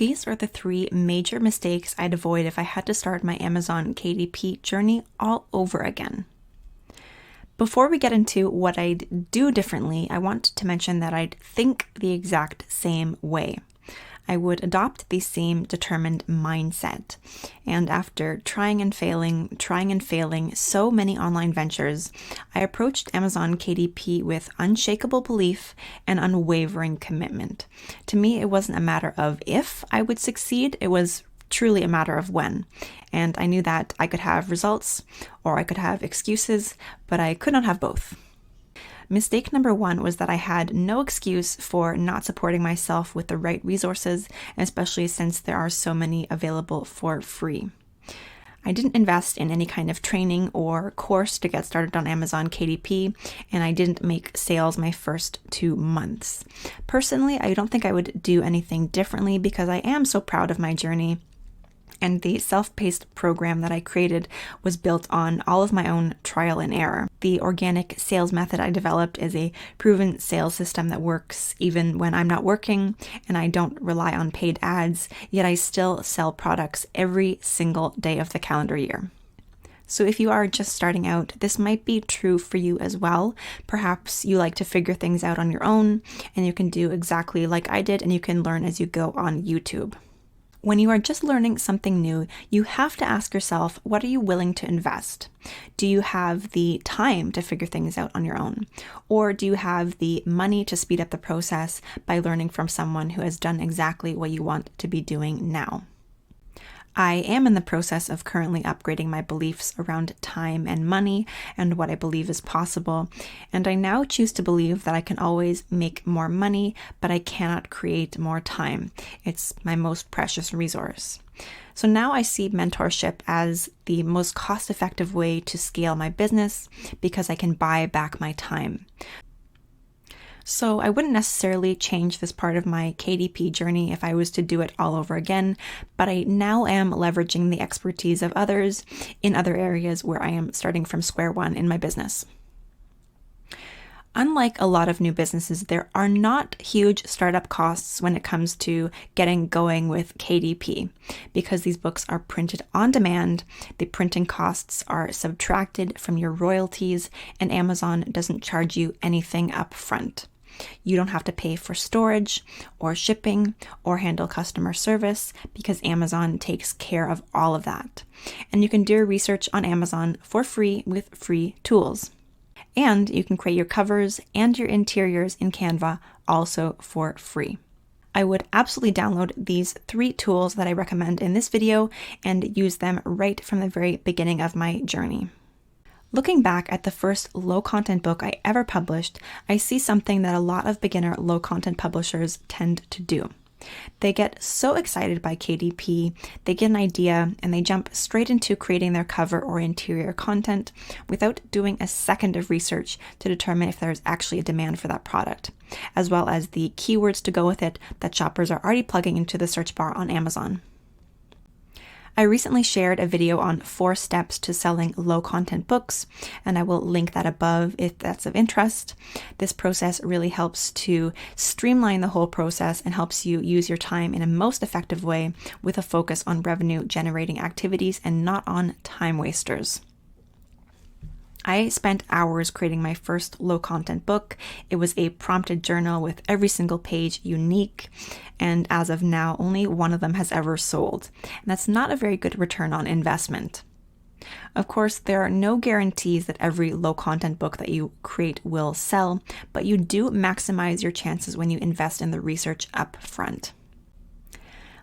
These are the 3 major mistakes I'd avoid if I had to start my Amazon KDP journey all over again. Before we get into what I'd do differently, I want to mention that I'd think the exact same way. I would adopt the same determined mindset. And after trying and failing so many online ventures, I approached Amazon KDP with unshakable belief and unwavering commitment. To me, it wasn't a matter of if I would succeed, it was truly a matter of when. And I knew that I could have results or I could have excuses, but I could not have both. Mistake number 1 was that I had no excuse for not supporting myself with the right resources, especially since there are so many available for free. I didn't invest in any kind of training or course to get started on Amazon KDP, and I didn't make sales my first 2 months. Personally, I don't think I would do anything differently because I am so proud of my journey. And the self-paced program that I created was built on all of my own trial and error. The organic sales method I developed is a proven sales system that works even when I'm not working and I don't rely on paid ads, yet I still sell products every single day of the calendar year. So if you are just starting out, this might be true for you as well. Perhaps you like to figure things out on your own and you can do exactly like I did and you can learn as you go on YouTube. When you are just learning something new, you have to ask yourself, what are you willing to invest? Do you have the time to figure things out on your own? Or do you have the money to speed up the process by learning from someone who has done exactly what you want to be doing now? I am in the process of currently upgrading my beliefs around time and money and what I believe is possible, and I now choose to believe that I can always make more money, but I cannot create more time. It's my most precious resource. So now I see mentorship as the most cost-effective way to scale my business because I can buy back my time. So I wouldn't necessarily change this part of my KDP journey if I was to do it all over again, but I now am leveraging the expertise of others in other areas where I am starting from square one in my business. Unlike a lot of new businesses, there are not huge startup costs when it comes to getting going with KDP. Because these books are printed on demand, the printing costs are subtracted from your royalties, and Amazon doesn't charge you anything up front. You don't have to pay for storage or shipping or handle customer service because Amazon takes care of all of that. And you can do your research on Amazon for free with free tools. And you can create your covers and your interiors in Canva also for free. I would absolutely download these 3 tools that I recommend in this video and use them right from the very beginning of my journey. Looking back at the first low-content book I ever published, I see something that a lot of beginner low-content publishers tend to do. They get so excited by KDP, they get an idea, and they jump straight into creating their cover or interior content without doing a second of research to determine if there's actually a demand for that product, as well as the keywords to go with it that shoppers are already plugging into the search bar on Amazon. I recently shared a video on 4 steps to selling low-content books, and I will link that above if that's of interest. This process really helps to streamline the whole process and helps you use your time in a most effective way with a focus on revenue-generating activities and not on time wasters. I spent hours creating my first low-content book. It was a prompted journal with every single page unique, and as of now, only one of them has ever sold. And that's not a very good return on investment. Of course, there are no guarantees that every low-content book that you create will sell, but you do maximize your chances when you invest in the research up front.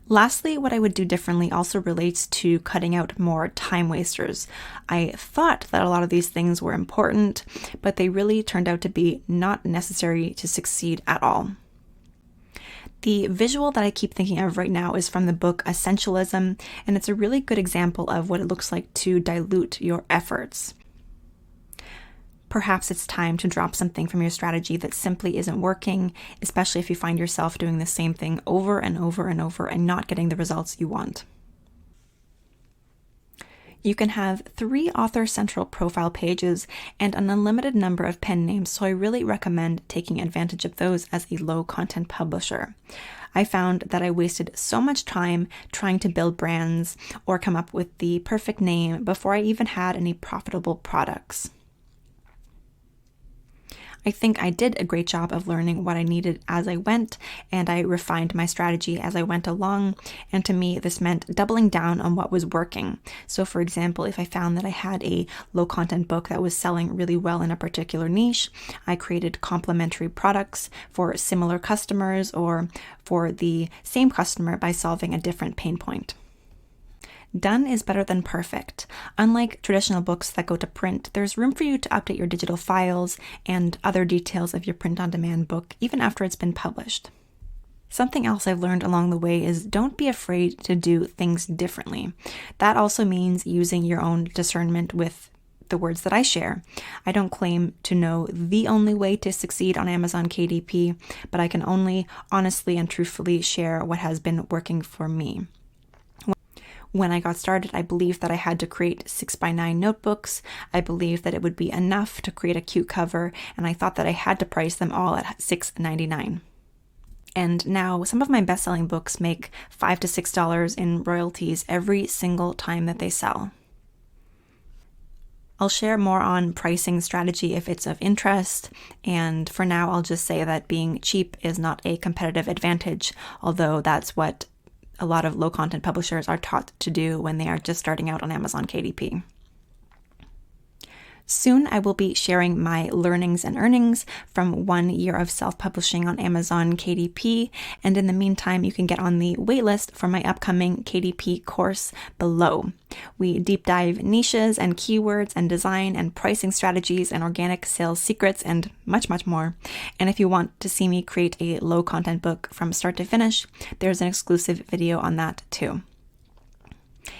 Lastly, what I would do differently also relates to cutting out more time wasters. I thought that a lot of these things were important, but they really turned out to be not necessary to succeed at all. The visual that I keep thinking of right now is from the book Essentialism, and it's a really good example of what it looks like to dilute your efforts. Perhaps it's time to drop something from your strategy that simply isn't working, especially if you find yourself doing the same thing over and over and over and not getting the results you want. You can have 3 author central profile pages and an unlimited number of pen names, so I really recommend taking advantage of those as a low content publisher. I found that I wasted so much time trying to build brands or come up with the perfect name before I even had any profitable products. I think I did a great job of learning what I needed as I went, and I refined my strategy as I went along, and to me this meant doubling down on what was working. So for example, if I found that I had a low content book that was selling really well in a particular niche, I created complementary products for similar customers or for the same customer by solving a different pain point. Done is better than perfect. Unlike traditional books that go to print, there's room for you to update your digital files and other details of your print-on-demand book even after it's been published. Something else I've learned along the way is don't be afraid to do things differently. That also means using your own discernment with the words that I share. I don't claim to know the only way to succeed on Amazon KDP, but I can only honestly and truthfully share what has been working for me. When I got started, I believed that I had to create 6x9 notebooks. I believed that it would be enough to create a cute cover, and I thought that I had to price them all at $6.99. And now some of my best-selling books make $5 to $6 in royalties every single time that they sell. I'll share more on pricing strategy if it's of interest, and for now I'll just say that being cheap is not a competitive advantage, although that's what a lot of low content publishers are taught to do when they are just starting out on Amazon KDP. Soon I will be sharing my learnings and earnings from 1 year of self-publishing on Amazon KDP, and in the meantime you can get on the waitlist for my upcoming KDP course below. We deep dive niches and keywords and design and pricing strategies and organic sales secrets and much, much more. And if you want to see me create a low content book from start to finish, there's an exclusive video on that too.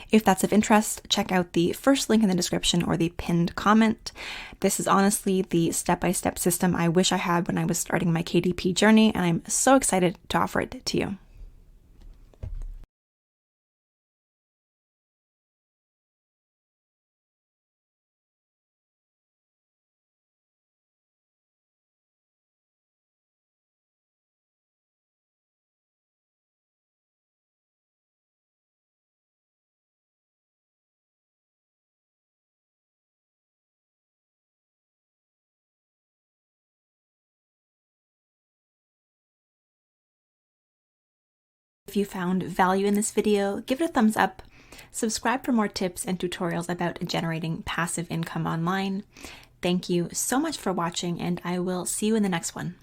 If that's of interest, check out the first link in the description or the pinned comment. This is honestly the step-by-step system I wish I had when I was starting my KDP journey, and I'm so excited to offer it to you. If you found value in this video, give it a thumbs up, subscribe for more tips and tutorials about generating passive income online. Thank you so much for watching, and I will see you in the next one.